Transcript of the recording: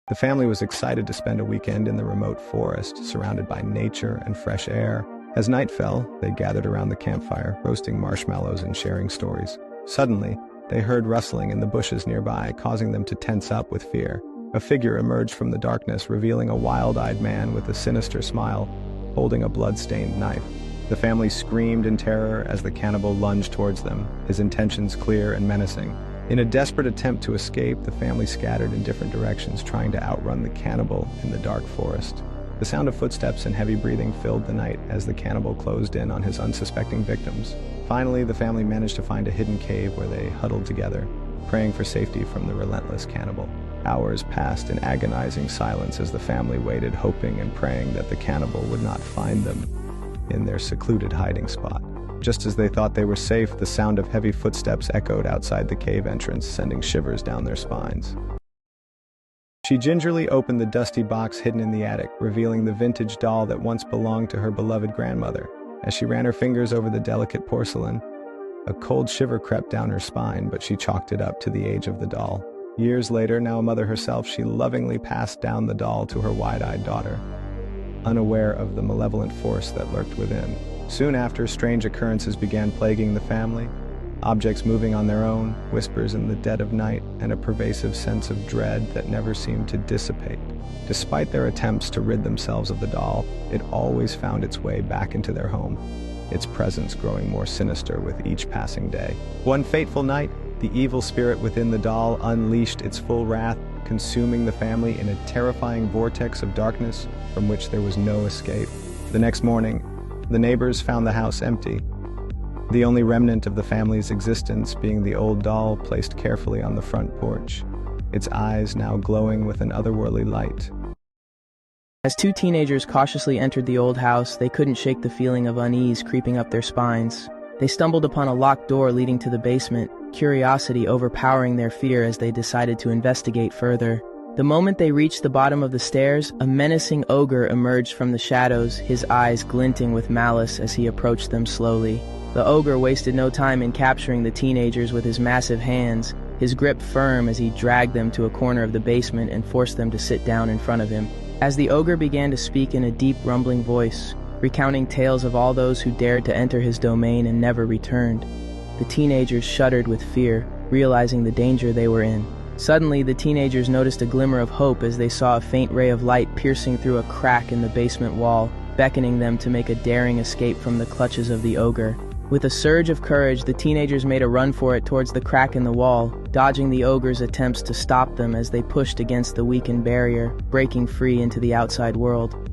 The family was excited to spend a weekend in the remote forest, surrounded by nature and fresh air. As night fell, they gathered around the campfire, roasting marshmallows and sharing stories. Suddenly, they heard rustling in the bushes nearby, causing them to tense up with fear. A figure emerged from the darkness, revealing a wild-eyed man with a sinister smile, holding a blood-stained knife. The family screamed in terror as the cannibal lunged towards them, his intentions clear and menacing. In a desperate attempt to escape, the family scattered in different directions, trying to outrun the cannibal in the dark forest. The sound of footsteps and heavy breathing filled the night as the cannibal closed in on his unsuspecting victims. Finally, the family managed to find a hidden cave where they huddled together, praying for safety from the relentless cannibal. Hours passed in agonizing silence as the family waited, hoping and praying that the cannibal would not find them in their secluded hiding spot. Just as they thought they were safe, the sound of heavy footsteps echoed outside the cave entrance, sending shivers down their spines. She gingerly opened the dusty box hidden in the attic, revealing the vintage doll that once belonged to her beloved grandmother. As she ran her fingers over the delicate porcelain, a cold shiver crept down her spine, but she chalked it up to the age of the doll. Years later, now a mother herself, she lovingly passed down the doll to her wide-eyed daughter, unaware of the malevolent force that lurked within. Soon after, strange occurrences began plaguing the family. Objects moving on their own, whispers in the dead of night, and a pervasive sense of dread that never seemed to dissipate. Despite their attempts to rid themselves of the doll, it always found its way back into their home, its presence growing more sinister with each passing day. One fateful night, the evil spirit within the doll unleashed its full wrath, consuming the family in a terrifying vortex of darkness from which there was no escape. The next morning, the neighbors found the house empty, the only remnant of the family's existence being the old doll placed carefully on the front porch, its eyes now glowing with an otherworldly light. As two teenagers cautiously entered the old house, they couldn't shake the feeling of unease creeping up their spines. They stumbled upon a locked door leading to the basement, curiosity overpowering their fear as they decided to investigate further. The moment they reached the bottom of the stairs, a menacing ogre emerged from the shadows, his eyes glinting with malice as he approached them slowly. The ogre wasted no time in capturing the teenagers with his massive hands, his grip firm as he dragged them to a corner of the basement and forced them to sit down in front of him. As the ogre began to speak in a deep, rumbling voice, recounting tales of all those who dared to enter his domain and never returned, the teenagers shuddered with fear, realizing the danger they were in. Suddenly, the teenagers noticed a glimmer of hope as they saw a faint ray of light piercing through a crack in the basement wall, beckoning them to make a daring escape from the clutches of the ogre. With a surge of courage, the teenagers made a run for it towards the crack in the wall, dodging the ogre's attempts to stop them as they pushed against the weakened barrier, breaking free into the outside world.